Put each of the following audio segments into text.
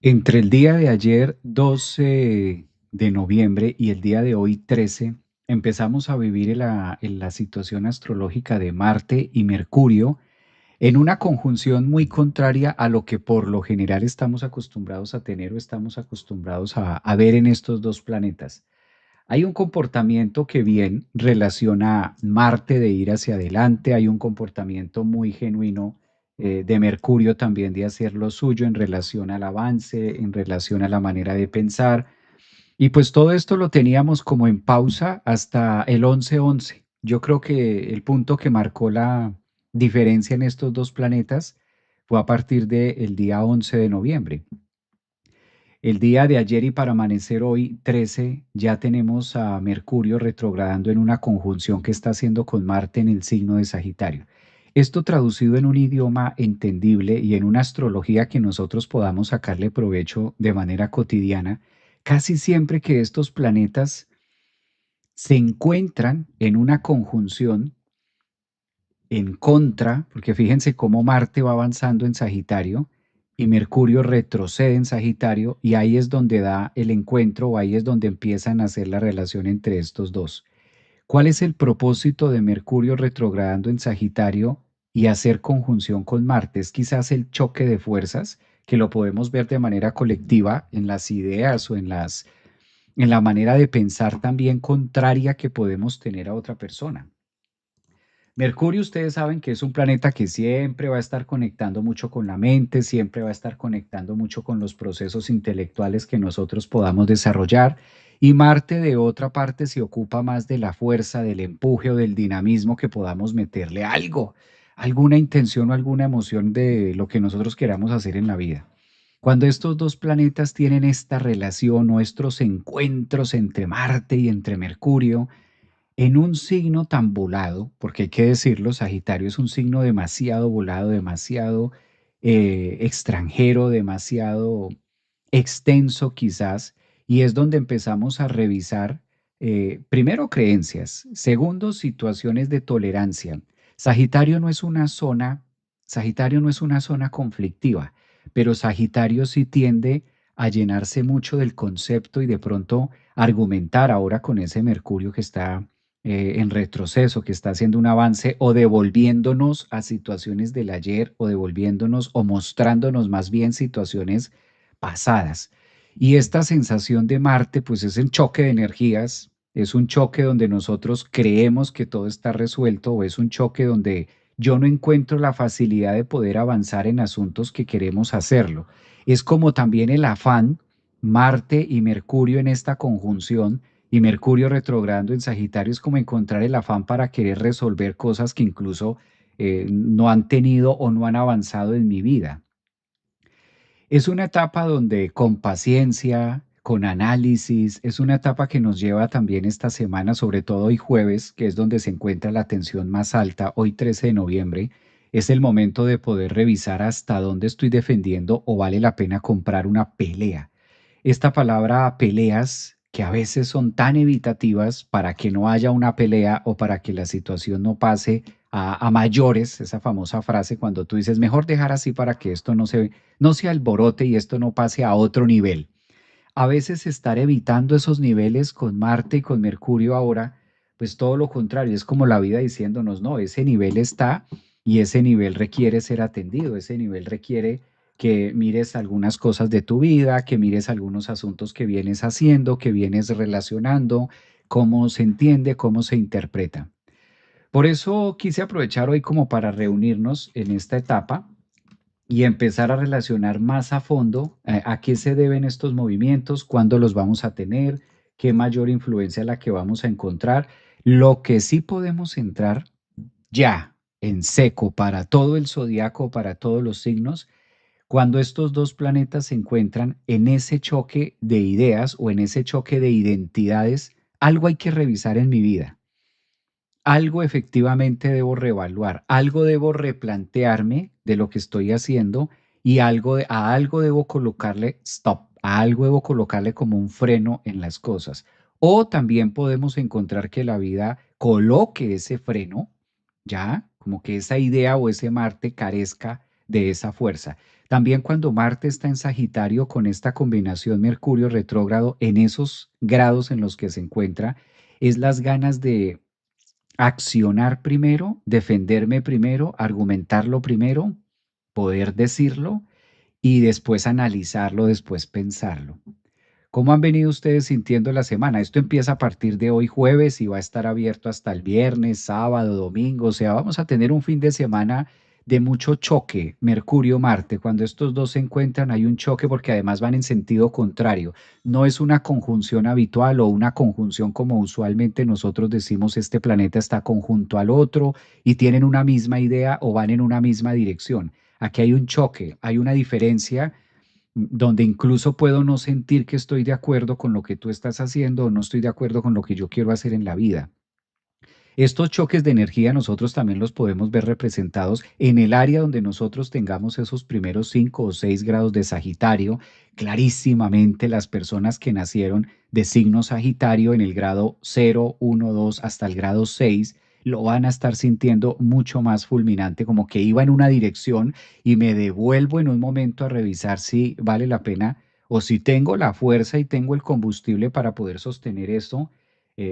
Entre el día de ayer, 12 de noviembre, y el día de hoy, 13, empezamos a vivir en la situación astrológica de Marte y Mercurio en una conjunción muy contraria a lo que por lo general estamos acostumbrados a tener o estamos acostumbrados a ver en estos dos planetas. Hay un comportamiento que bien relaciona Marte de ir hacia adelante, hay un comportamiento muy genuino de Mercurio también de hacer lo suyo en relación al avance, en relación a la manera de pensar. Y pues todo esto lo teníamos como en pausa hasta el 11-11. Yo creo que el punto que marcó la diferencia en estos dos planetas fue a partir del día 11 de noviembre. El día de ayer y para amanecer hoy, 13, ya tenemos a Mercurio retrogradando en una conjunción que está haciendo con Marte en el signo de Sagitario. Esto traducido en un idioma entendible y en una astrología que nosotros podamos sacarle provecho de manera cotidiana, casi siempre que estos planetas se encuentran en una conjunción en contra, porque fíjense cómo Marte va avanzando en Sagitario y Mercurio retrocede en Sagitario y ahí es donde da el encuentro o ahí es donde empiezan a hacer la relación entre estos dos. ¿Cuál es el propósito de Mercurio retrogradando en Sagitario y hacer conjunción con Marte? Es quizás el choque de fuerzas que lo podemos ver de manera colectiva en las ideas o en la manera de pensar también contraria que podemos tener a otra persona. Mercurio, ustedes saben que es un planeta que siempre va a estar conectando mucho con la mente, siempre va a estar conectando mucho con los procesos intelectuales que nosotros podamos desarrollar. Y Marte, de otra parte, se ocupa más de la fuerza, del empuje o del dinamismo que podamos meterle algo, alguna intención o alguna emoción de lo que nosotros queramos hacer en la vida. Cuando estos dos planetas tienen esta relación, nuestros encuentros entre Marte y entre Mercurio, en un signo tan volado, porque hay que decirlo, Sagitario es un signo demasiado volado, demasiado extranjero, demasiado extenso quizás, y es donde empezamos a revisar, primero, creencias, segundo, situaciones de tolerancia. Sagitario no es una zona, Sagitario no es una zona conflictiva, pero Sagitario sí tiende a llenarse mucho del concepto y de pronto argumentar ahora con ese Mercurio que está en retroceso, que está haciendo un avance o devolviéndonos a situaciones del ayer o devolviéndonos o mostrándonos más bien situaciones pasadas. Y esta sensación de Marte, pues es un choque de energías, es un choque donde nosotros creemos que todo está resuelto o es un choque donde yo no encuentro la facilidad de poder avanzar en asuntos que queremos hacerlo. Es como también el afán, Marte y Mercurio en esta conjunción y Mercurio retrogrado en Sagitario es como encontrar el afán para querer resolver cosas que incluso no han tenido o no han avanzado en mi vida. Es una etapa donde con paciencia, con análisis, es una etapa que nos lleva también esta semana, sobre todo hoy jueves, que es donde se encuentra la tensión más alta, hoy 13 de noviembre, es el momento de poder revisar hasta dónde estoy defendiendo o vale la pena comprar una pelea. Esta palabra peleas, que a veces son tan evitativas para que no haya una pelea o para que la situación no pase a mayores, esa famosa frase cuando tú dices, mejor dejar así para que esto no se alborote y esto no pase a otro nivel. A veces estar evitando esos niveles con Marte y con Mercurio ahora, pues todo lo contrario, es como la vida diciéndonos, no, ese nivel está y ese nivel requiere ser atendido, ese nivel requiere que mires algunas cosas de tu vida, que mires algunos asuntos que vienes haciendo, que vienes relacionando, cómo se entiende, cómo se interpreta. Por eso quise aprovechar hoy como para reunirnos en esta etapa y empezar a relacionar más a fondo a qué se deben estos movimientos, cuándo los vamos a tener, qué mayor influencia la que vamos a encontrar. Lo que sí podemos entrar ya en seco para todo el zodiaco, para todos los signos, cuando estos dos planetas se encuentran en ese choque de ideas o en ese choque de identidades, algo hay que revisar en mi vida. Algo efectivamente debo reevaluar, algo debo replantearme de lo que estoy haciendo y a algo debo colocarle stop, a algo debo colocarle como un freno en las cosas. O también podemos encontrar que la vida coloque ese freno, ya, como que esa idea o ese Marte carezca de esa fuerza. También cuando Marte está en Sagitario con esta combinación Mercurio retrógrado en esos grados en los que se encuentra, es las ganas de accionar primero, defenderme primero, argumentarlo primero, poder decirlo y después analizarlo, después pensarlo. ¿Cómo han venido ustedes sintiendo la semana? Esto empieza a partir de hoy jueves y va a estar abierto hasta el viernes, sábado, domingo. O sea, vamos a tener un fin de semana de mucho choque, Mercurio-Marte. Cuando estos dos se encuentran hay un choque porque además van en sentido contrario. No es una conjunción habitual o una conjunción como usualmente nosotros decimos este planeta está conjunto al otro y tienen una misma idea o van en una misma dirección. Aquí hay un choque, hay una diferencia donde incluso puedo no sentir que estoy de acuerdo con lo que tú estás haciendo o no estoy de acuerdo con lo que yo quiero hacer en la vida. Estos choques de energía nosotros también los podemos ver representados en el área donde nosotros tengamos esos primeros 5 o 6 grados de Sagitario. Clarísimamente las personas que nacieron de signo Sagitario en el grado 0, 1, 2 hasta el grado 6 lo van a estar sintiendo mucho más fulminante, como que iba en una dirección y me devuelvo en un momento a revisar si vale la pena o si tengo la fuerza y tengo el combustible para poder sostener esto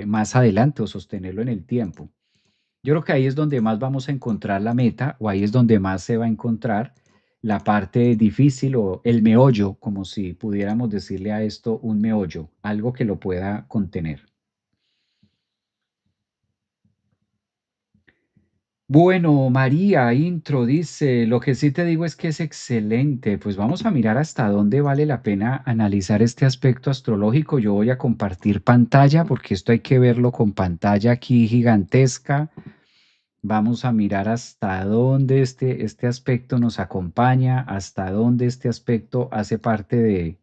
más adelante o sostenerlo en el tiempo. Yo creo que ahí es donde más vamos a encontrar la meta o ahí es donde más se va a encontrar la parte difícil o el meollo, como si pudiéramos decirle a esto un meollo, algo que lo pueda contener. Bueno, María, intro, dice, lo que sí te digo es que es excelente. Pues vamos a mirar hasta dónde vale la pena analizar este aspecto astrológico. Yo voy a compartir pantalla porque esto hay que verlo con pantalla aquí gigantesca. Vamos a mirar hasta dónde este aspecto nos acompaña, hasta dónde este aspecto hace parte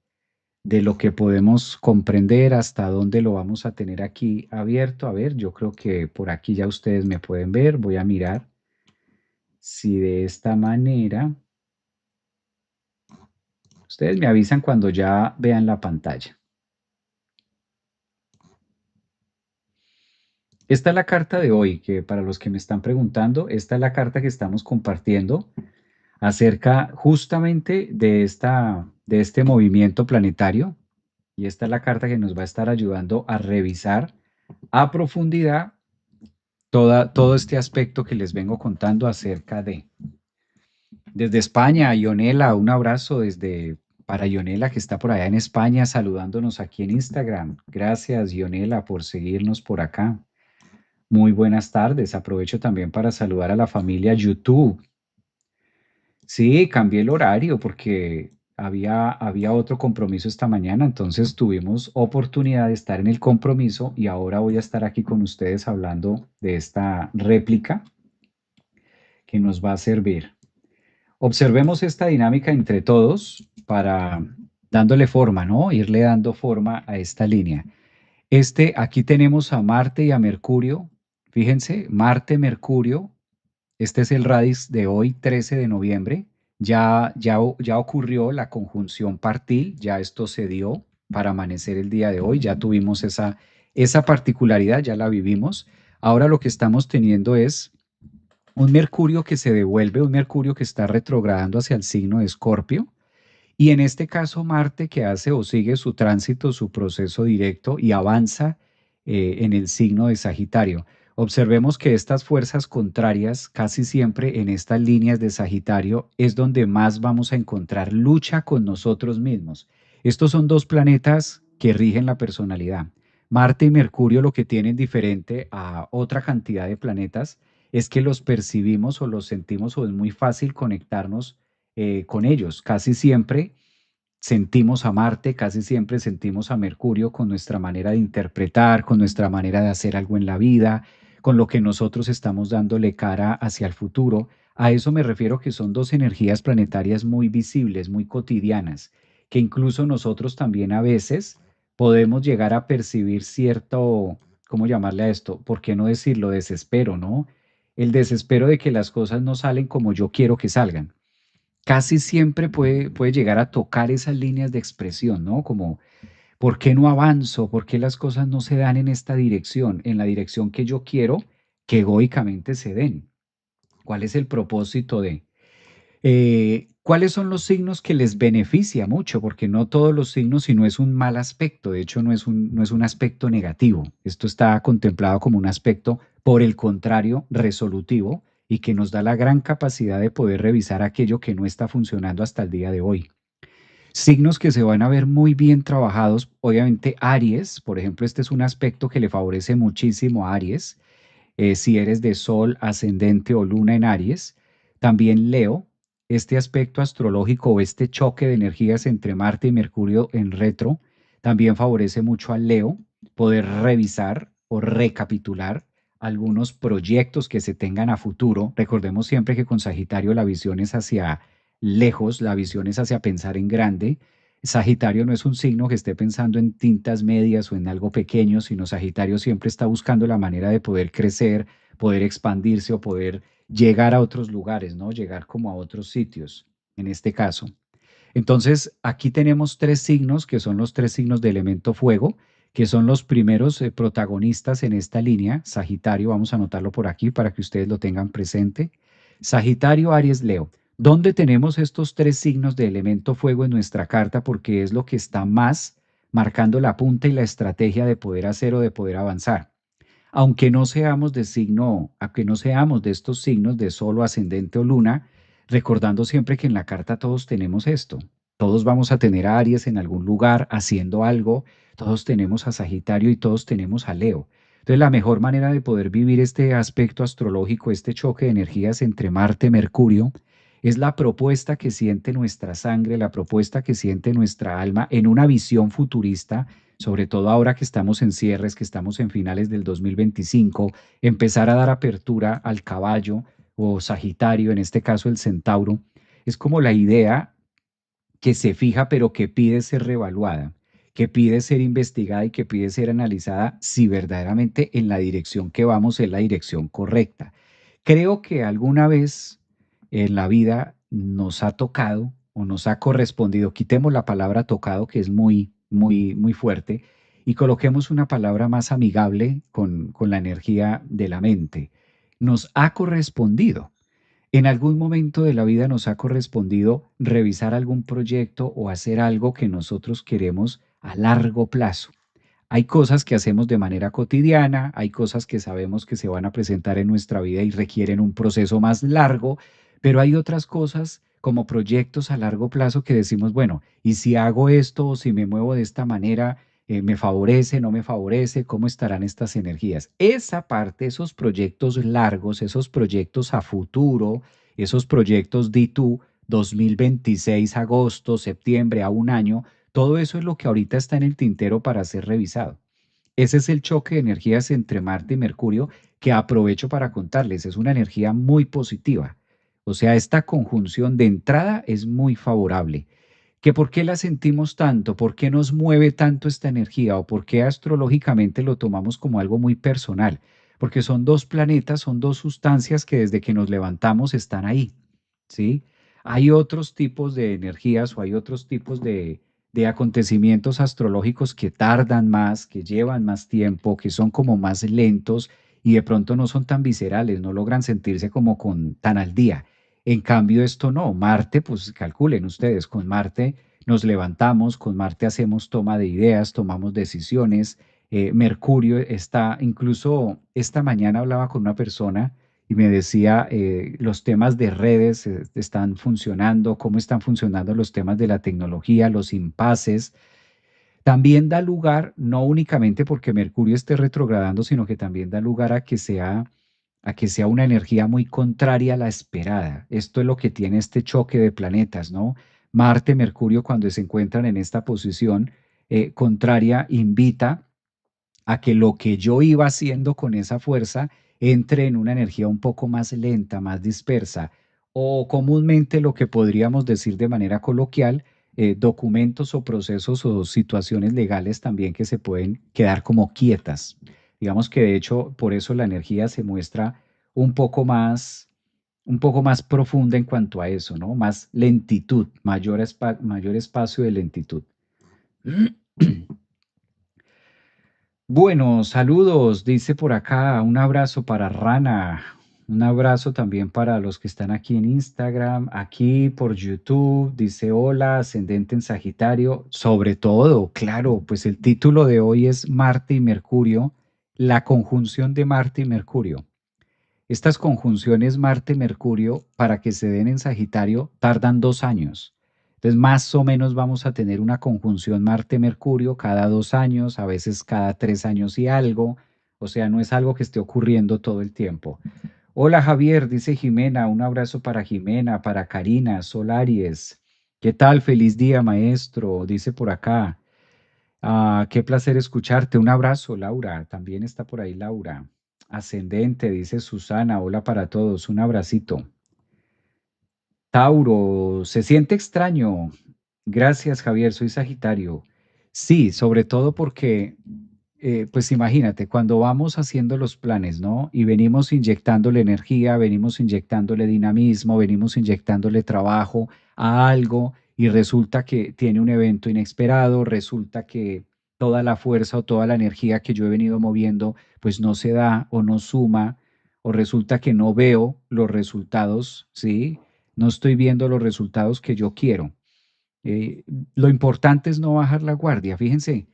de lo que podemos comprender, hasta dónde lo vamos a tener aquí abierto. A ver, yo creo que por aquí ya ustedes me pueden ver. Voy a mirar si de esta manera, ustedes me avisan cuando ya vean la pantalla. Esta es la carta de hoy, que para los que me están preguntando, esta es la carta que estamos compartiendo acerca justamente de este movimiento planetario. Y esta es la carta que nos va a estar ayudando a revisar a profundidad todo este aspecto que les vengo contando acerca de. Desde España, Ionela, un abrazo para Ionela que está por allá en España saludándonos aquí en Instagram. Gracias, Ionela, por seguirnos por acá. Muy buenas tardes. Aprovecho también para saludar a la familia YouTube. Sí, cambié el horario porque había otro compromiso esta mañana, entonces tuvimos oportunidad de estar en el compromiso y ahora voy a estar aquí con ustedes hablando de esta réplica que nos va a servir. Observemos esta dinámica entre todos para dándole forma, ¿no? Irle dando forma a esta línea. Aquí tenemos a Marte y a Mercurio. Fíjense, Marte, Mercurio. Este es el radix de hoy, 13 de noviembre. Ya ocurrió la conjunción partil, ya esto se dio para amanecer el día de hoy, ya tuvimos esa particularidad, ya la vivimos. Ahora lo que estamos teniendo es un Mercurio que se devuelve, un Mercurio que está retrogradando hacia el signo de Escorpio. Y en este caso, Marte que hace o sigue su tránsito, su proceso directo y avanza en el signo de Sagitario. Observemos que estas fuerzas contrarias, casi siempre en estas líneas de Sagitario, es donde más vamos a encontrar lucha con nosotros mismos. Estos son dos planetas que rigen la personalidad. Marte y Mercurio lo que tienen diferente a otra cantidad de planetas es que los percibimos o los sentimos o es muy fácil conectarnos con ellos. Casi siempre sentimos a Marte, casi siempre sentimos a Mercurio con nuestra manera de interpretar, con nuestra manera de hacer algo en la vida, con lo que nosotros estamos dándole cara hacia el futuro. A eso me refiero que son dos energías planetarias muy visibles, muy cotidianas, que incluso nosotros también a veces podemos llegar a percibir cierto, ¿cómo llamarle a esto? ¿Por qué no decirlo? Desespero, ¿no? El desespero de que las cosas no salen como yo quiero que salgan casi siempre puede llegar a tocar esas líneas de expresión, ¿no? Como, ¿por qué no avanzo? ¿Por qué las cosas no se dan en esta dirección, en la dirección que yo quiero que egoicamente se den? ¿Cuál es el propósito de? ¿Cuáles son los signos que les beneficia mucho? Porque no todos los signos, si no es un mal aspecto, de hecho no es un aspecto negativo. Esto está contemplado como un aspecto, por el contrario, resolutivo y que nos da la gran capacidad de poder revisar aquello que no está funcionando hasta el día de hoy. Signos que se van a ver muy bien trabajados, obviamente Aries, por ejemplo, este es un aspecto que le favorece muchísimo a Aries, si eres de Sol, ascendente o Luna en Aries. También Leo, este aspecto astrológico o este choque de energías entre Marte y Mercurio en retro, también favorece mucho a Leo poder revisar o recapitular algunos proyectos que se tengan a futuro. Recordemos siempre que con Sagitario la visión es hacia lejos, la visión es hacia pensar en grande. Sagitario no es un signo que esté pensando en tintas medias o en algo pequeño, sino Sagitario siempre está buscando la manera de poder crecer, poder expandirse o poder llegar a otros lugares, ¿no? Llegar como a otros sitios, en este caso. Entonces, aquí tenemos tres signos, que son los tres signos de elemento fuego, que son los primeros protagonistas en esta línea. Sagitario, vamos a anotarlo por aquí para que ustedes lo tengan presente. Sagitario, Aries, Leo. ¿Dónde tenemos estos tres signos de elemento fuego en nuestra carta? Porque es lo que está más marcando la punta y la estrategia de poder hacer o de poder avanzar. Aunque no seamos de estos signos de Sol, ascendente o luna, recordando siempre que en la carta todos tenemos esto. Todos vamos a tener a Aries en algún lugar haciendo algo, todos tenemos a Sagitario y todos tenemos a Leo. Entonces, la mejor manera de poder vivir este aspecto astrológico, este choque de energías entre Marte y Mercurio, es la propuesta que siente nuestra sangre, la propuesta que siente nuestra alma en una visión futurista, sobre todo ahora que estamos en cierres, que estamos en finales del 2025, empezar a dar apertura al caballo o Sagitario, en este caso el centauro, es como la idea que se fija pero que pide ser reevaluada, que pide ser investigada y que pide ser analizada si verdaderamente en la dirección que vamos es la dirección correcta. Creo que alguna vez en la vida nos ha tocado o nos ha correspondido, quitemos la palabra tocado que es muy, muy, muy fuerte y coloquemos una palabra más amigable con la energía de la mente. Nos ha correspondido en algún momento de la vida nos ha correspondido revisar algún proyecto o hacer algo que nosotros queremos a largo plazo. Hay cosas que hacemos de manera cotidiana, hay cosas que sabemos que se van a presentar en nuestra vida y requieren un proceso más largo, pero hay otras cosas como proyectos a largo plazo que decimos, bueno, ¿y si hago esto o si me muevo de esta manera, me favorece, no me favorece? ¿Cómo estarán estas energías? Esa parte, esos proyectos largos, esos proyectos a futuro, esos proyectos di tú, 2026, agosto, septiembre, a un año, todo eso es lo que ahorita está en el tintero para ser revisado. Ese es el choque de energías entre Marte y Mercurio que aprovecho para contarles. Es una energía muy positiva. O sea, esta conjunción de entrada es muy favorable. ¿Que por qué la sentimos tanto? ¿Por qué nos mueve tanto esta energía? ¿O por qué astrológicamente lo tomamos como algo muy personal? Porque son dos planetas, son dos sustancias que desde que nos levantamos están ahí. ¿Sí? Hay otros tipos de energías o hay otros tipos de acontecimientos astrológicos que tardan más, que llevan más tiempo, que son como más lentos y de pronto no son tan viscerales, no logran sentirse como con tan al día. En cambio, esto no, Marte, pues calculen ustedes, con Marte nos levantamos, con Marte hacemos toma de ideas, tomamos decisiones. Mercurio está, incluso esta mañana hablaba con una persona y me decía, los temas de redes están funcionando, cómo están funcionando los temas de la tecnología, los impases. También da lugar, no únicamente porque Mercurio esté retrogradando, sino que también da lugar a que sea una energía muy contraria a la esperada. Esto es lo que tiene este choque de planetas, ¿no? Marte, Mercurio, cuando se encuentran en esta posición contraria, invita a que lo que yo iba haciendo con esa fuerza entre en una energía un poco más lenta, más dispersa, o comúnmente lo que podríamos decir de manera coloquial, documentos o procesos o situaciones legales también que se pueden quedar como quietas. Digamos que de hecho por eso la energía se muestra un poco más, un poco más profunda en cuanto a eso, ¿no? Más lentitud, mayor espacio de lentitud. Bueno, saludos, dice por acá, un abrazo para Rana. Un abrazo también para los que están aquí en Instagram, aquí por YouTube. Dice hola, ascendente en Sagitario. Sobre todo, claro, pues el título de hoy es Marte y Mercurio, la conjunción de Marte y Mercurio. Estas conjunciones Marte-Mercurio, para que se den en Sagitario, tardan 2 años. Entonces, más o menos vamos a tener una conjunción Marte-Mercurio cada 2 años, a veces cada 3 años y algo. O sea, no es algo que esté ocurriendo todo el tiempo. Hola Javier, dice Jimena, un abrazo para Jimena, para Karina, Solaries. ¿Qué tal? Feliz día, maestro, dice por acá. Qué placer escucharte. Un abrazo, Laura. También está por ahí Laura. Ascendente, dice Susana. Hola para todos. Un abracito. Tauro, se siente extraño. Gracias, Javier. Soy Sagitario. Sí, sobre todo porque, pues imagínate, cuando vamos haciendo los planes, ¿no? Y venimos inyectándole energía, venimos inyectándole dinamismo, venimos inyectándole trabajo a algo y resulta que tiene un evento inesperado, resulta que toda la fuerza o toda la energía que yo he venido moviendo, pues no se da o no suma, o resulta que no veo los resultados, ¿sí? No estoy viendo los resultados que yo quiero. Eh, lo importante es no bajar la guardia. Fíjense,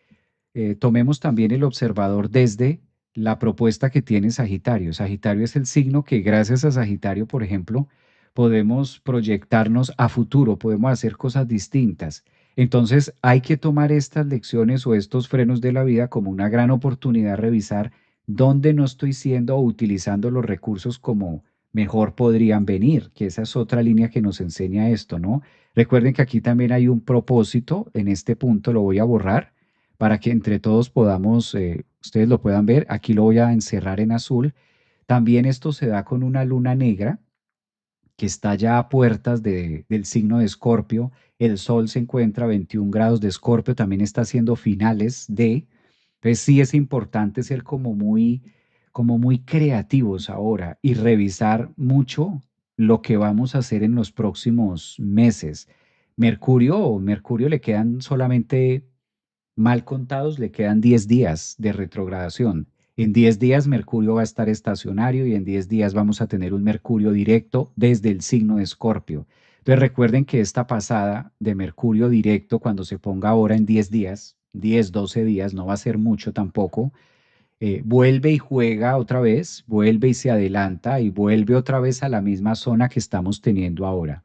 tomemos también el observador desde la propuesta que tiene Sagitario. Sagitario es el signo que gracias a Sagitario, por ejemplo, podemos proyectarnos a futuro, podemos hacer cosas distintas. Entonces hay que tomar estas lecciones o estos frenos de la vida como una gran oportunidad de revisar dónde no estoy siendo o utilizando los recursos como mejor podrían venir, que esa es otra línea que nos enseña esto, ¿no? Recuerden que aquí también hay un propósito, en este punto lo voy a borrar para que entre todos podamos, ustedes lo puedan ver, aquí lo voy a encerrar en azul. También esto se da con una luna negra que está ya a puertas del signo de Escorpio. El Sol se encuentra a 21 grados de Escorpio, también está haciendo finales de. Entonces sí es importante ser como muy creativos ahora y revisar mucho lo que vamos a hacer en los próximos meses. Mercurio le quedan solamente mal contados, le quedan 10 días de retrogradación. En 10 días Mercurio va a estar estacionario y en 10 días vamos a tener un Mercurio directo desde el signo de Escorpio. Entonces recuerden que esta pasada de Mercurio directo, cuando se ponga ahora en 10 días, 10, 12 días, no va a ser mucho tampoco, vuelve y juega otra vez, vuelve y se adelanta y vuelve otra vez a la misma zona que estamos teniendo ahora.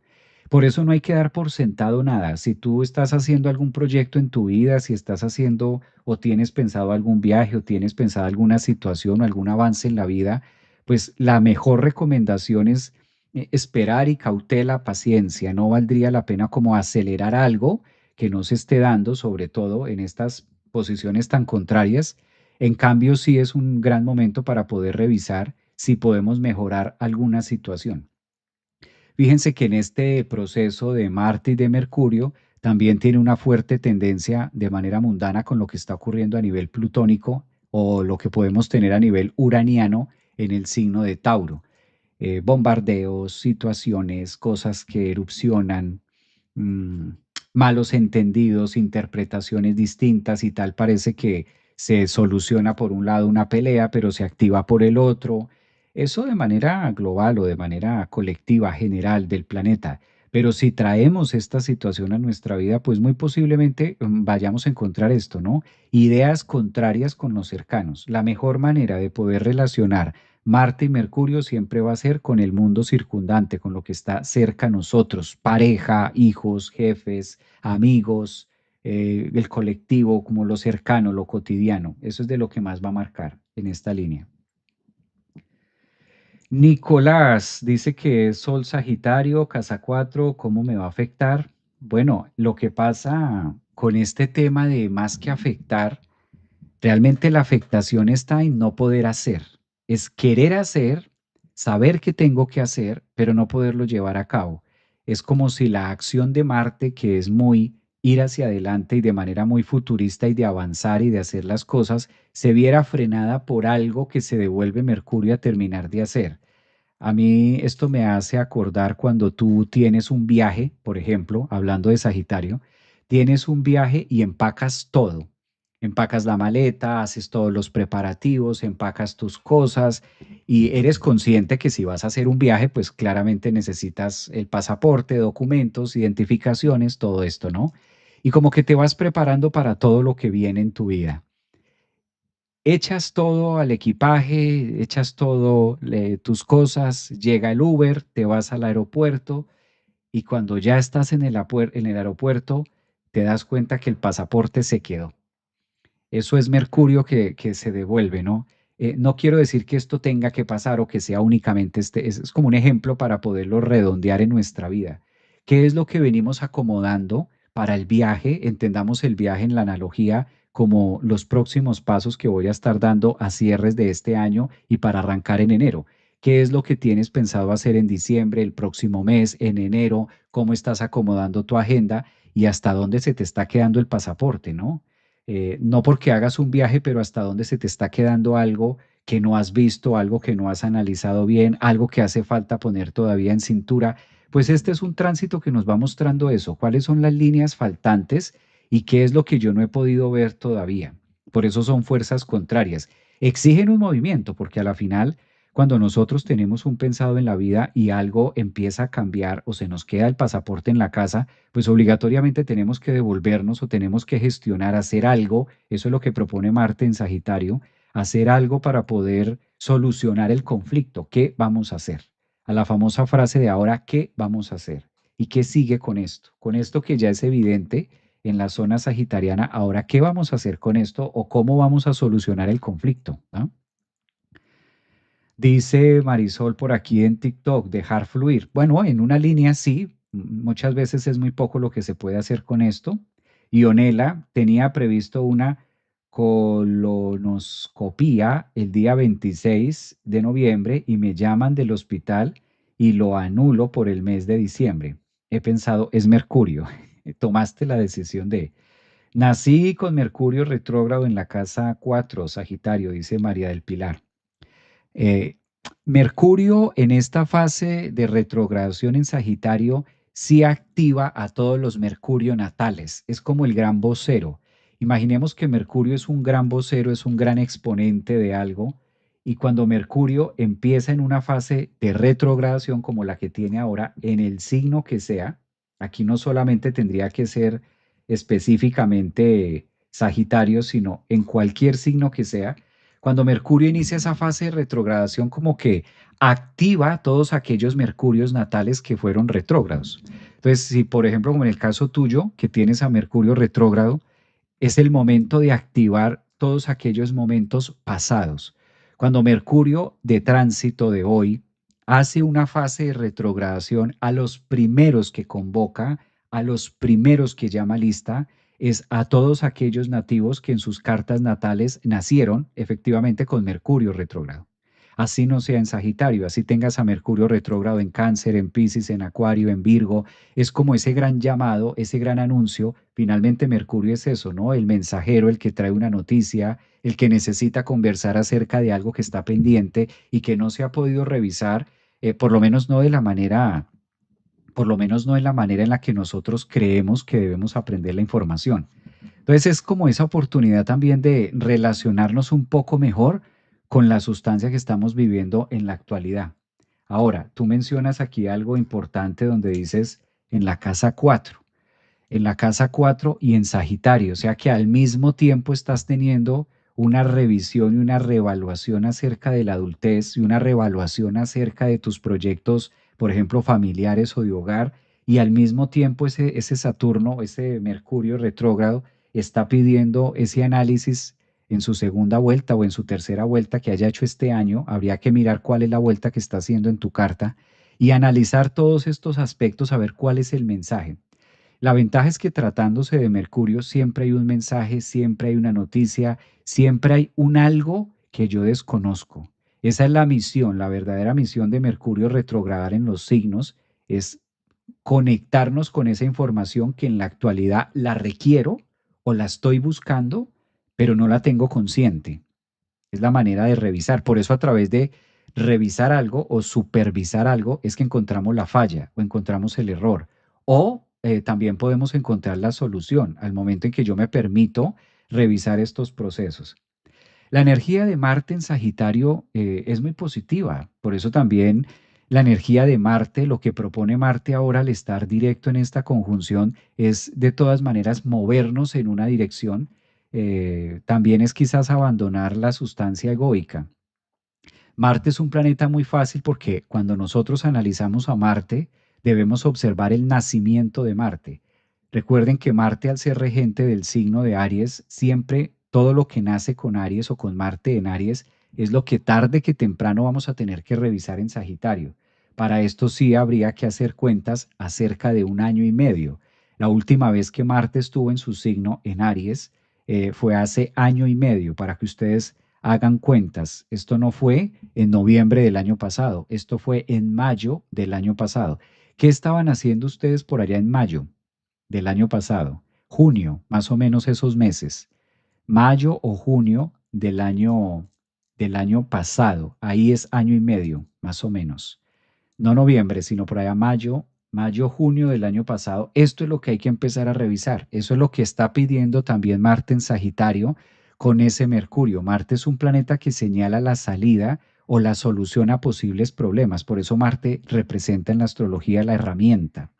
Por eso no hay que dar por sentado nada. Si tú estás haciendo algún proyecto en tu vida, si estás haciendo o tienes pensado algún viaje o tienes pensado alguna situación o algún avance en la vida, pues la mejor recomendación es esperar y cautela, paciencia. No valdría la pena como acelerar algo que no se esté dando, sobre todo en estas posiciones tan contrarias. En cambio, sí es un gran momento para poder revisar si podemos mejorar alguna situación. Fíjense que en este proceso de Marte y de Mercurio también tiene una fuerte tendencia de manera mundana con lo que está ocurriendo a nivel plutónico o lo que podemos tener a nivel uraniano en el signo de Tauro. Bombardeos, situaciones, cosas que erupcionan, mm, malos entendidos, interpretaciones distintas y tal. Parece que se soluciona por un lado una pelea, pero se activa por el otro. Eso de manera global o de manera colectiva, general del planeta. Pero si traemos esta situación a nuestra vida, pues muy posiblemente vayamos a encontrar esto, ¿no? Ideas contrarias con los cercanos. La mejor manera de poder relacionar Marte y Mercurio siempre va a ser con el mundo circundante, con lo que está cerca a nosotros, pareja, hijos, jefes, amigos, el colectivo, como lo cercano, lo cotidiano. Eso es de lo que más va a marcar en esta línea. Nicolás dice que es Sol Sagitario, casa 4. ¿Cómo me va a afectar? Bueno, lo que pasa con este tema de más que afectar, realmente la afectación está en no poder hacer. Es querer hacer, saber que tengo que hacer, pero no poderlo llevar a cabo. Es como si la acción de Marte, que es muy ir hacia adelante y de manera muy futurista y de avanzar y de hacer las cosas, se viera frenada por algo que se devuelve Mercurio a terminar de hacer. A mí esto me hace acordar cuando tú tienes un viaje, por ejemplo, hablando de Sagitario, tienes un viaje y empacas todo. empacas la maleta, haces todos los preparativos, empacas tus cosas y eres consciente que si vas a hacer un viaje, pues claramente necesitas el pasaporte, documentos, identificaciones, todo esto, ¿no? Y como que te vas preparando para todo lo que viene en tu vida. Echas todo al equipaje, echas todo tus cosas, llega el Uber, te vas al aeropuerto y cuando ya estás en el aeropuerto, te das cuenta que el pasaporte se quedó. Eso es mercurio que se devuelve, ¿no? No quiero decir que esto tenga que pasar o que sea únicamente este, es como un ejemplo para poderlo redondear en nuestra vida. ¿Qué es lo que venimos acomodando para el viaje? Entendamos el viaje en la analogía como los próximos pasos que voy a estar dando a cierres de este año y para arrancar en enero. ¿Qué es lo que tienes pensado hacer en diciembre, el próximo mes, en enero? ¿Cómo estás acomodando tu agenda y hasta dónde se te está quedando el pasaporte, ¿no? No porque hagas un viaje, pero hasta dónde se te está quedando algo que no has visto, algo que no has analizado bien, algo que hace falta poner todavía en cintura. Pues este es un tránsito que nos va mostrando eso, cuáles son las líneas faltantes y qué es lo que yo no he podido ver todavía. Por eso son fuerzas contrarias. Exigen un movimiento, porque a la final, cuando nosotros tenemos un pensado en la vida y algo empieza a cambiar o se nos queda el pasaporte en la casa, pues obligatoriamente tenemos que devolvernos o tenemos que gestionar, hacer algo, eso es lo que propone Marte en Sagitario, hacer algo para poder solucionar el conflicto. ¿Qué vamos a hacer? A la famosa frase de ahora, ¿qué vamos a hacer? ¿Y qué sigue con esto? Con esto que ya es evidente en la zona sagitariana, ahora, ¿qué vamos a hacer con esto o cómo vamos a solucionar el conflicto? ¿No? Dice Marisol por aquí en TikTok, dejar fluir. Bueno, en una línea sí, muchas veces es muy poco lo que se puede hacer con esto. Ionela tenía previsto una colonoscopía el día 26 de noviembre y me llaman del hospital y lo anulo por el mes de diciembre. He pensado, es Mercurio. Tomaste la decisión de... Nací con Mercurio retrógrado en la casa 4, Sagitario, dice María del Pilar. Eh, Mercurio en esta fase de retrogradación en Sagitario sí activa a todos los Mercurio natales. Es como el gran vocero. Imaginemos que Mercurio es un gran vocero, es un gran exponente de algo. Y cuando Mercurio empieza en una fase de retrogradación como la que tiene ahora, en el signo que sea, aquí no solamente tendría que ser específicamente Sagitario, sino en cualquier signo que sea, cuando Mercurio inicia esa fase de retrogradación, como que activa todos aquellos Mercurios natales que fueron retrógrados. Entonces, si por ejemplo, como en el caso tuyo, que tienes a Mercurio retrógrado, es el momento de activar todos aquellos momentos pasados. Cuando Mercurio de tránsito de hoy hace una fase de retrogradación, a los primeros que convoca, a los primeros que llama lista, es a todos aquellos nativos que en sus cartas natales nacieron efectivamente con Mercurio retrógrado. Así no sea en Sagitario, así tengas a Mercurio retrógrado en Cáncer, en Piscis, en Acuario, en Virgo, es como ese gran llamado, ese gran anuncio. Finalmente Mercurio es eso, ¿no? El mensajero, el que trae una noticia, el que necesita conversar acerca de algo que está pendiente y que no se ha podido revisar, por lo menos no de la manera, por lo menos no en la manera en la que nosotros creemos que debemos aprender la información. Entonces es como esa oportunidad también de relacionarnos un poco mejor con la sustancia que estamos viviendo en la actualidad. Ahora, tú mencionas aquí algo importante donde dices en la casa 4, en la casa 4 y en Sagitario, o sea que al mismo tiempo estás teniendo una revisión y una reevaluación acerca de la adultez y una reevaluación acerca de tus proyectos, por ejemplo, familiares o de hogar, y al mismo tiempo ese Saturno, ese Mercurio retrógrado, está pidiendo ese análisis en su segunda vuelta o en su tercera vuelta que haya hecho este año. Habría que mirar cuál es la vuelta que está haciendo en tu carta y analizar todos estos aspectos, a ver cuál es el mensaje. La ventaja es que tratándose de Mercurio siempre hay un mensaje, siempre hay una noticia, siempre hay un algo que yo desconozco. Esa es la misión, la verdadera misión de Mercurio retrogradar en los signos, es conectarnos con esa información que en la actualidad la requiero o la estoy buscando, pero no la tengo consciente. Es la manera de revisar. Por eso a través de revisar algo o supervisar algo es que encontramos la falla o encontramos el error. O también podemos encontrar la solución al momento en que yo me permito revisar estos procesos. La energía de Marte en Sagitario es muy positiva, por eso también la energía de Marte, lo que propone Marte ahora al estar directo en esta conjunción es de todas maneras movernos en una dirección, también es quizás abandonar la sustancia egoica. Marte es un planeta muy fácil porque cuando nosotros analizamos a Marte, debemos observar el nacimiento de Marte. Recuerden que Marte, al ser regente del signo de Aries, siempre todo lo que nace con Aries o con Marte en Aries es lo que tarde que temprano vamos a tener que revisar en Sagitario. Para esto sí habría que hacer cuentas acerca de un año y medio. La última vez que Marte estuvo en su signo en Aries fue hace año y medio, para que ustedes hagan cuentas. Esto no fue en noviembre del año pasado, esto fue en mayo del año pasado. ¿Qué estaban haciendo ustedes por allá en mayo del año pasado? Junio, más o menos esos meses. Mayo o junio del año pasado. Ahí es año y medio, más o menos. No noviembre, sino por allá mayo, junio del año pasado. Esto es lo que hay que empezar a revisar. Eso es lo que está pidiendo también Marte en Sagitario con ese Mercurio. Marte es un planeta que señala la salida o la solución a posibles problemas. Por eso Marte representa en la astrología la herramienta.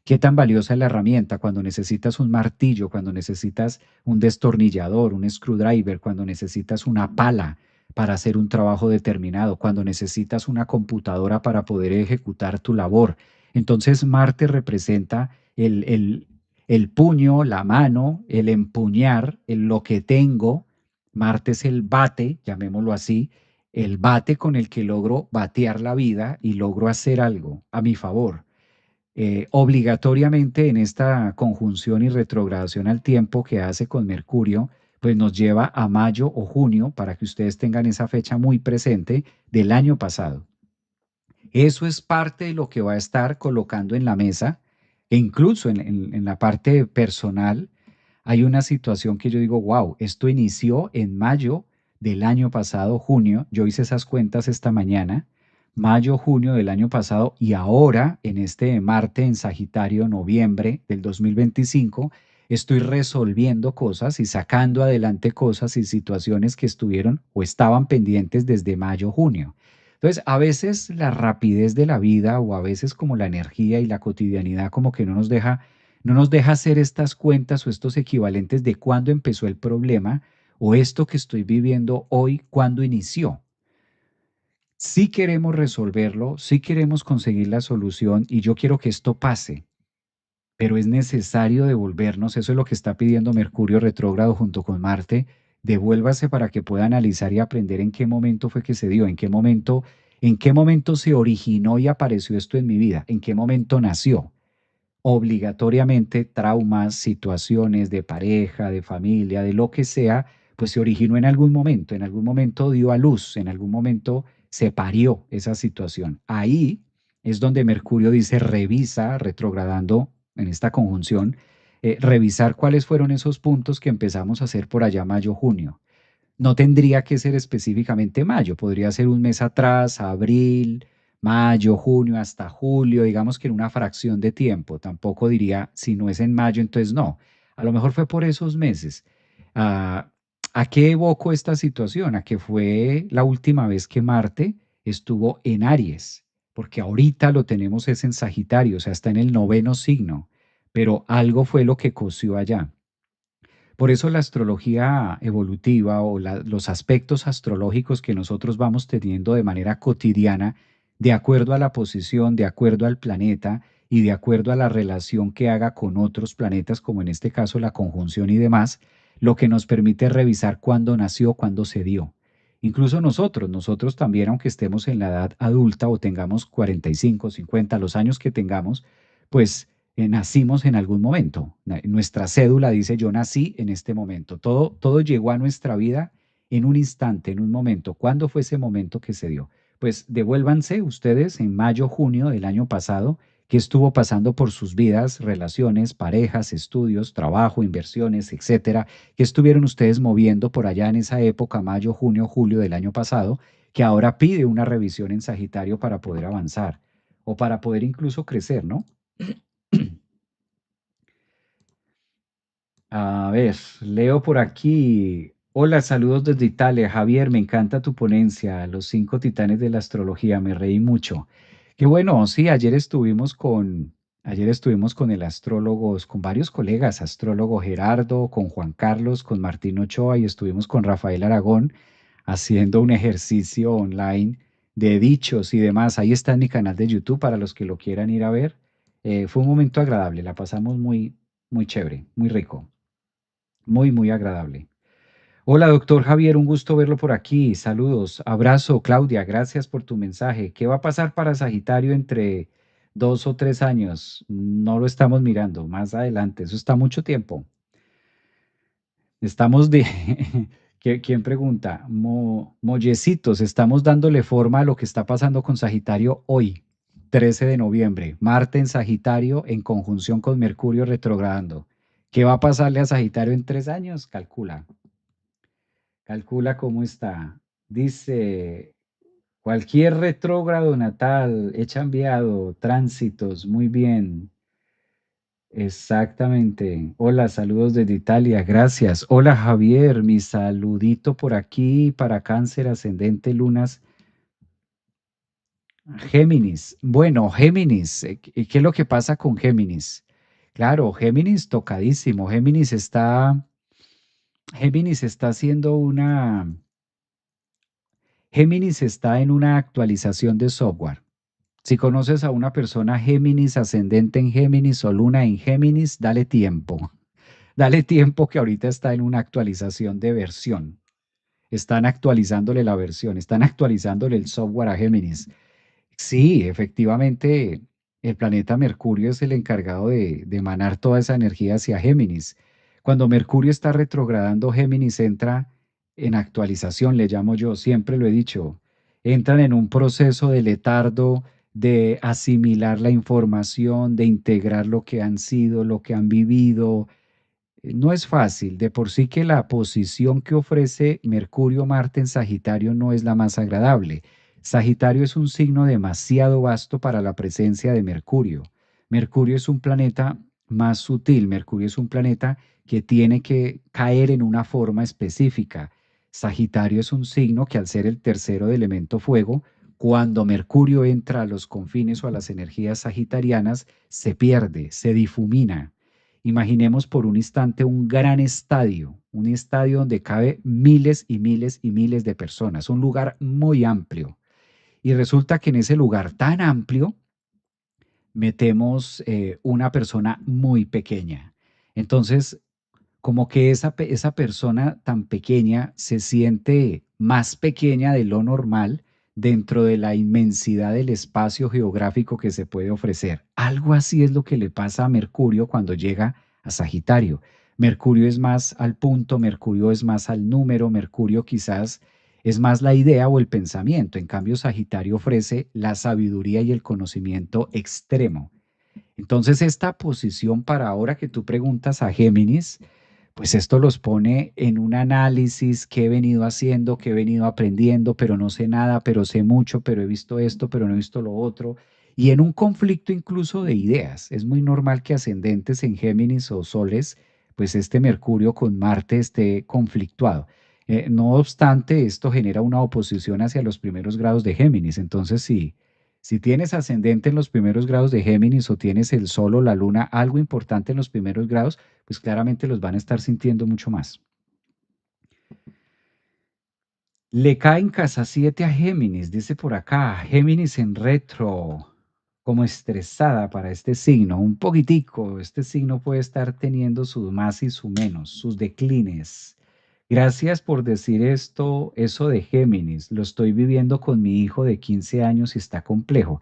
¿Qué tan valiosa es la herramienta cuando necesitas un martillo, cuando necesitas un destornillador, un screwdriver, cuando necesitas una pala para hacer un trabajo determinado, cuando necesitas una computadora para poder ejecutar tu labor? Entonces Marte representa el puño, la mano, el empuñar, lo que tengo. Marte es el bate, llamémoslo así, el bate con el que logro batear la vida y logro hacer algo a mi favor. Obligatoriamente en esta conjunción y retrogradación al tiempo que hace con Mercurio, pues nos lleva a mayo o junio, para que ustedes tengan esa fecha muy presente, del año pasado. Eso es parte de lo que va a estar colocando en la mesa, e incluso en la parte personal hay una situación que yo digo, wow, esto inició en mayo del año pasado, junio. Yo hice esas cuentas esta mañana, mayo, junio del año pasado, y ahora en este Marte en Sagitario, noviembre del 2025, estoy resolviendo cosas y sacando adelante cosas y situaciones que estuvieron o estaban pendientes desde mayo, junio. Entonces, a veces la rapidez de la vida o a veces como la energía y la cotidianidad como que no nos deja hacer estas cuentas o estos equivalentes de cuándo empezó el problema o esto que estoy viviendo hoy, cuándo inició. Sí queremos resolverlo, sí queremos conseguir la solución y yo quiero que esto pase, pero es necesario devolvernos, eso es lo que está pidiendo Mercurio retrógrado junto con Marte, devuélvase para que pueda analizar y aprender en qué momento fue que se dio, en qué momento se originó y apareció esto en mi vida, en qué momento nació. Obligatoriamente traumas, situaciones de pareja, de familia, de lo que sea, pues se originó en algún momento dio a luz, en algún momento se parió esa situación. Ahí es donde Mercurio dice, revisa, retrogradando en esta conjunción, revisar cuáles fueron esos puntos que empezamos a hacer por allá mayo, junio. No tendría que ser específicamente mayo, podría ser un mes atrás, abril, mayo, junio, hasta julio, digamos que en una fracción de tiempo. Tampoco diría, si no es en mayo, entonces no. A lo mejor fue por esos meses. Ah, ¿A qué evoco esta situación? A que fue la última vez que Marte estuvo en Aries, porque ahorita lo tenemos es en Sagitario, o sea, está en el noveno signo, pero algo fue lo que coció allá. Por eso la astrología evolutiva o los aspectos astrológicos que nosotros vamos teniendo de manera cotidiana, de acuerdo a la posición, de acuerdo al planeta y de acuerdo a la relación que haga con otros planetas, como en este caso la conjunción y demás, lo que nos permite revisar cuándo nació, cuándo se dio. Incluso nosotros también, aunque estemos en la edad adulta o tengamos 45, 50, los años que tengamos, pues nacimos en algún momento. Nuestra cédula dice yo nací en este momento. Todo llegó a nuestra vida en un instante, en un momento. ¿Cuándo fue ese momento que se dio? Pues devuélvanse ustedes en mayo, junio del año pasado, qué estuvo pasando por sus vidas, relaciones, parejas, estudios, trabajo, inversiones, etcétera, que estuvieron ustedes moviendo por allá en esa época, mayo, junio, julio del año pasado, que ahora pide una revisión en Sagitario para poder avanzar o para poder incluso crecer, ¿no? A ver, leo por aquí. Hola, saludos desde Italia. Javier, me encanta tu ponencia, Los cinco titanes de la astrología. Me reí mucho. Qué bueno, sí, ayer estuvimos con el astrólogo, con varios colegas, astrólogo Gerardo, con Juan Carlos, con Martín Ochoa y estuvimos con Rafael Aragón haciendo un ejercicio online de dichos y demás. Ahí está en mi canal de YouTube para los que lo quieran ir a ver. Fue un momento agradable, la pasamos muy, muy chévere, muy rico. Muy, muy agradable. Hola, doctor Javier, un gusto verlo por aquí. Saludos, abrazo, Claudia, gracias por tu mensaje. ¿Qué va a pasar para Sagitario entre 2 o 3 años? No lo estamos mirando, más adelante, eso está mucho tiempo. Estamos de... ¿Quién pregunta? Mollecitos, estamos dándole forma a lo que está pasando con Sagitario hoy, 13 de noviembre. Marte en Sagitario en conjunción con Mercurio retrogradando. ¿Qué va a pasarle a Sagitario en 3 años? Calcula. Calcula cómo está. Dice, cualquier retrógrado natal, hecha enviado, tránsitos, muy bien. Exactamente. Hola, saludos desde Italia, gracias. Hola Javier, mi saludito por aquí para Cáncer, ascendente, lunas, Géminis. Bueno, Géminis, ¿qué es lo que pasa con Géminis? Claro, Géminis tocadísimo. Géminis está haciendo Géminis está en una actualización de software. Si conoces a una persona Géminis, ascendente en Géminis o luna en Géminis, dale tiempo. Dale tiempo que ahorita está en una actualización de versión. Están actualizándole la versión, están actualizándole el software a Géminis. Sí, efectivamente, el planeta Mercurio es el encargado de emanar toda esa energía hacia Géminis. Cuando Mercurio está retrogradando, Géminis entra en actualización, le llamo yo, siempre lo he dicho. Entran en un proceso de letardo, de asimilar la información, de integrar lo que han sido, lo que han vivido, no es fácil, de por sí que la posición que ofrece Mercurio-Marte en Sagitario no es la más agradable. Sagitario es un signo demasiado vasto para la presencia de Mercurio. Mercurio es un planeta más sutil, Mercurio es un planeta que tiene que caer en una forma específica. Sagitario es un signo que al ser el tercero de elemento fuego, cuando Mercurio entra a los confines o a las energías sagitarianas, se pierde, se difumina. Imaginemos por un instante un estadio donde cabe miles y miles y miles de personas, un lugar muy amplio. Y resulta que en ese lugar tan amplio metemos una persona muy pequeña. Entonces, como que esa persona tan pequeña se siente más pequeña de lo normal dentro de la inmensidad del espacio geográfico que se puede ofrecer. Algo así es lo que le pasa a Mercurio cuando llega a Sagitario. Mercurio es más al punto, Mercurio es más al número, Mercurio quizás es más la idea o el pensamiento. En cambio, Sagitario ofrece la sabiduría y el conocimiento extremo. Entonces, esta posición para ahora que tú preguntas a Géminis, pues esto los pone en un análisis que he venido haciendo, que he venido aprendiendo, pero no sé nada, pero sé mucho, pero he visto esto, pero no he visto lo otro, y en un conflicto incluso de ideas. Es muy normal que ascendentes en Géminis o soles, pues este Mercurio con Marte esté conflictuado. No obstante, esto genera una oposición hacia los primeros grados de Géminis. Entonces, si tienes ascendente en los primeros grados de Géminis o tienes el Sol o la Luna, algo importante en los primeros grados, pues claramente los van a estar sintiendo mucho más. Le cae en casa 7 a Géminis, dice por acá, Géminis en retro, como estresada para este signo, un poquitico, este signo puede estar teniendo sus más y sus menos, sus declines. Gracias por decir esto, eso de Géminis, lo estoy viviendo con mi hijo de 15 años y está complejo.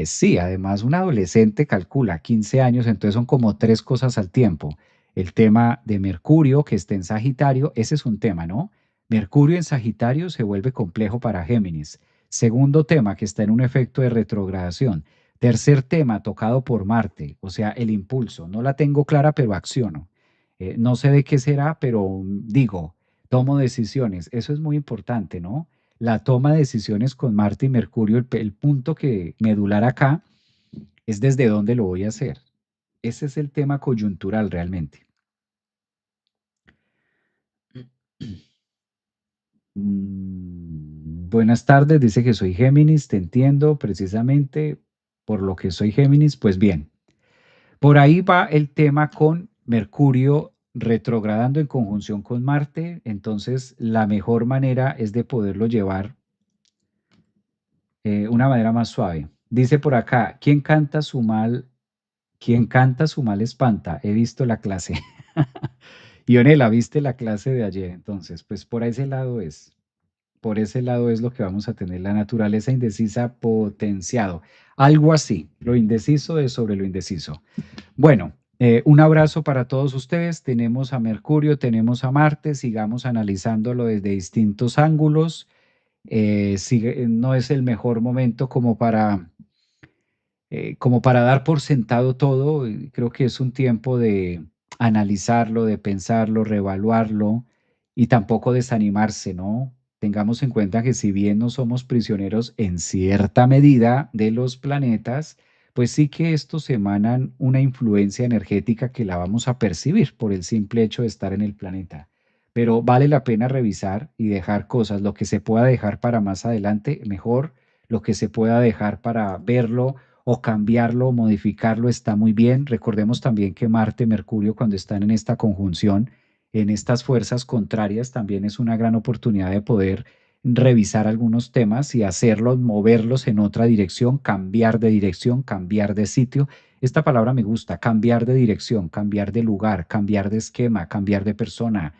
Sí, además un adolescente calcula 15 años, entonces son como tres cosas al tiempo. El tema de Mercurio, que está en Sagitario, ese es un tema, ¿no? Mercurio en Sagitario se vuelve complejo para Géminis. Segundo tema, que está en un efecto de retrogradación. Tercer tema, tocado por Marte, o sea, el impulso. No la tengo clara, pero acciono. No sé de qué será, pero digo, tomo decisiones. Eso es muy importante, ¿no? La toma de decisiones con Marte y Mercurio, el punto que medular acá es desde dónde lo voy a hacer. Ese es el tema coyuntural realmente. Buenas tardes, dice que soy Géminis, te entiendo precisamente por lo que soy Géminis. Pues bien, por ahí va el tema con Mercurio retrogradando en conjunción con Marte, entonces la mejor manera es de poderlo llevar una manera más suave. Dice por acá, quien canta su mal espanta? He visto la clase. Ionela, ¿viste la clase de ayer? Entonces, pues por ese lado es. Por ese lado es lo que vamos a tener, la naturaleza indecisa potenciado. Algo así, lo indeciso es sobre lo indeciso. Bueno, un abrazo para todos ustedes. Tenemos a Mercurio, tenemos a Marte, sigamos analizándolo desde distintos ángulos. No es el mejor momento como para dar por sentado todo. Creo que es un tiempo de analizarlo, de pensarlo, reevaluarlo y tampoco desanimarse, ¿no? Tengamos en cuenta que si bien no somos prisioneros en cierta medida de los planetas, pues sí que estos emanan una influencia energética que la vamos a percibir por el simple hecho de estar en el planeta. Pero vale la pena revisar y dejar cosas, lo que se pueda dejar para más adelante, mejor, lo que se pueda dejar para verlo o cambiarlo o modificarlo está muy bien. Recordemos también que Marte y Mercurio cuando están en esta conjunción, en estas fuerzas contrarias, también es una gran oportunidad de poder revisar algunos temas y hacerlos, moverlos en otra dirección, cambiar de sitio. Esta palabra me gusta, cambiar de dirección, cambiar de lugar, cambiar de esquema, cambiar de persona,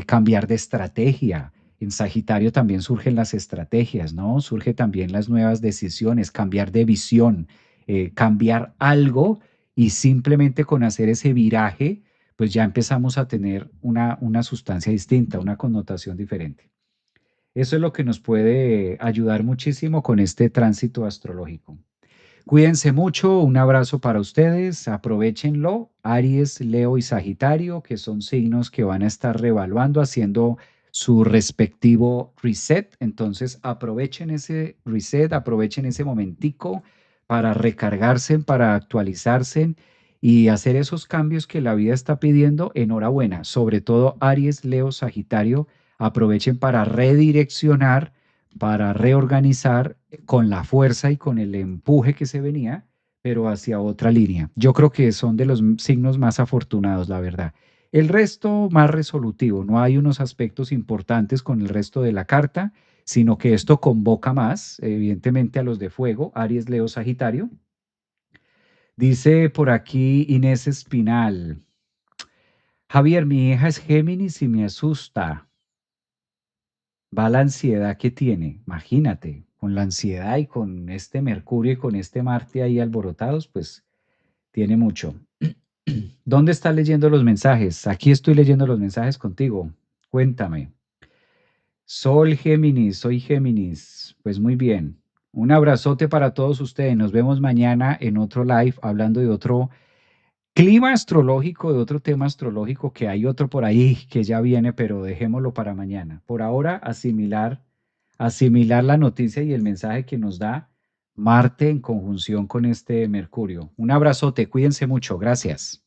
cambiar de estrategia. En Sagitario también surgen las estrategias, ¿no? Surge también las nuevas decisiones, cambiar de visión, cambiar algo y simplemente con hacer ese viraje, pues ya empezamos a tener una sustancia distinta, una connotación diferente. Eso es lo que nos puede ayudar muchísimo con este tránsito astrológico. Cuídense mucho, un abrazo para ustedes, aprovechenlo, Aries, Leo y Sagitario, que son signos que van a estar revaluando, haciendo su respectivo reset. Entonces aprovechen ese reset, aprovechen ese momentico para recargarse, para actualizarse y hacer esos cambios que la vida está pidiendo. Enhorabuena, sobre todo Aries, Leo, Sagitario, aprovechen para redireccionar, para reorganizar con la fuerza y con el empuje que se venía, pero hacia otra línea. Yo creo que son de los signos más afortunados, la verdad. El resto más resolutivo, no hay unos aspectos importantes con el resto de la carta, sino que esto convoca más, evidentemente, a los de fuego, Aries, Leo, Sagitario. Dice por aquí Inés Espinal, Javier, mi hija es Géminis y me asusta. Va la ansiedad que tiene, imagínate, con la ansiedad y con este Mercurio y con este Marte ahí alborotados, pues tiene mucho. ¿Dónde está leyendo los mensajes? Aquí estoy leyendo los mensajes contigo. Cuéntame. Sol Géminis, soy Géminis. Pues muy bien. Un abrazote para todos ustedes. Nos vemos mañana en otro live hablando de otro clima astrológico, de otro tema astrológico, que hay otro por ahí que ya viene, pero dejémoslo para mañana. Por ahora, asimilar la noticia y el mensaje que nos da Marte en conjunción con este Mercurio. Un abrazote, cuídense mucho, gracias.